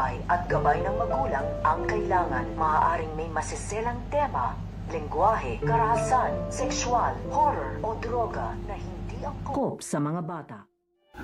patnubay at gabay ng magulang ang kailangan. Maaaring may masiselang tema, lengguwahe, karahasan, sexual, horror o droga na hindi angkop sa mga bata.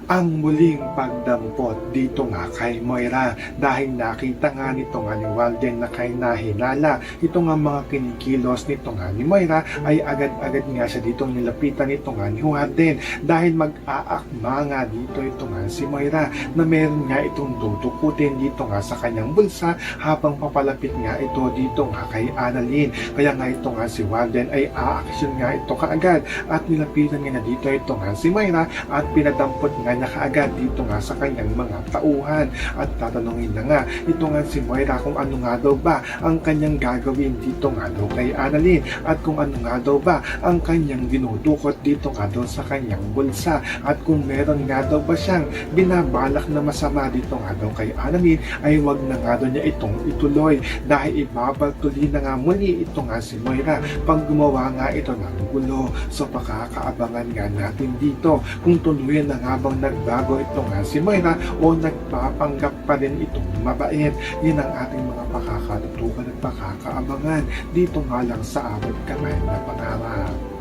Ang muling pagdampot dito nga kay Moira dahil nakita nga nito nga ni Walden na kay nahinala ito nga mga kinikilos nito nga ni Moira ay agad-agad nga siya ditong nilapitan nito nga ni Walden dahil mag-aakma nga dito ito nga si Moira na meron nga itong dudukutin dito nga sa kanyang bulsa habang papalapit nga ito dito nga kay Annalyn. Kaya nga ito nga si Walden ay aaksyon nga ito kaagad at nilapitan nga dito ito nga si Moira at pinadampot nga niya kaagad dito nga sa kanyang mga tauhan at tatanungin na nga ito nga si Moira kung ano nga daw ba ang kanyang gagawin dito nga daw kay Annalyn at kung ano nga daw ba ang kanyang dinudukot dito nga daw sa kanyang bulsa at kung meron nga daw ba siyang binabalak na masama dito nga daw kay Annalyn ay wag na nga daw niya itong ituloy dahil ibabaltuli na nga muli ito nga si Moira pag gumawa nga ito ng gulo. So pakakaabangan nga natin dito kung tuluyan na nga bang nagbago ito nga si Moira o nagpapanggap pa rin itong mabait. Yan ang ating mga pakakatutukan at pakakaabangan dito nga lang sa Awit Kamay na Pangarap.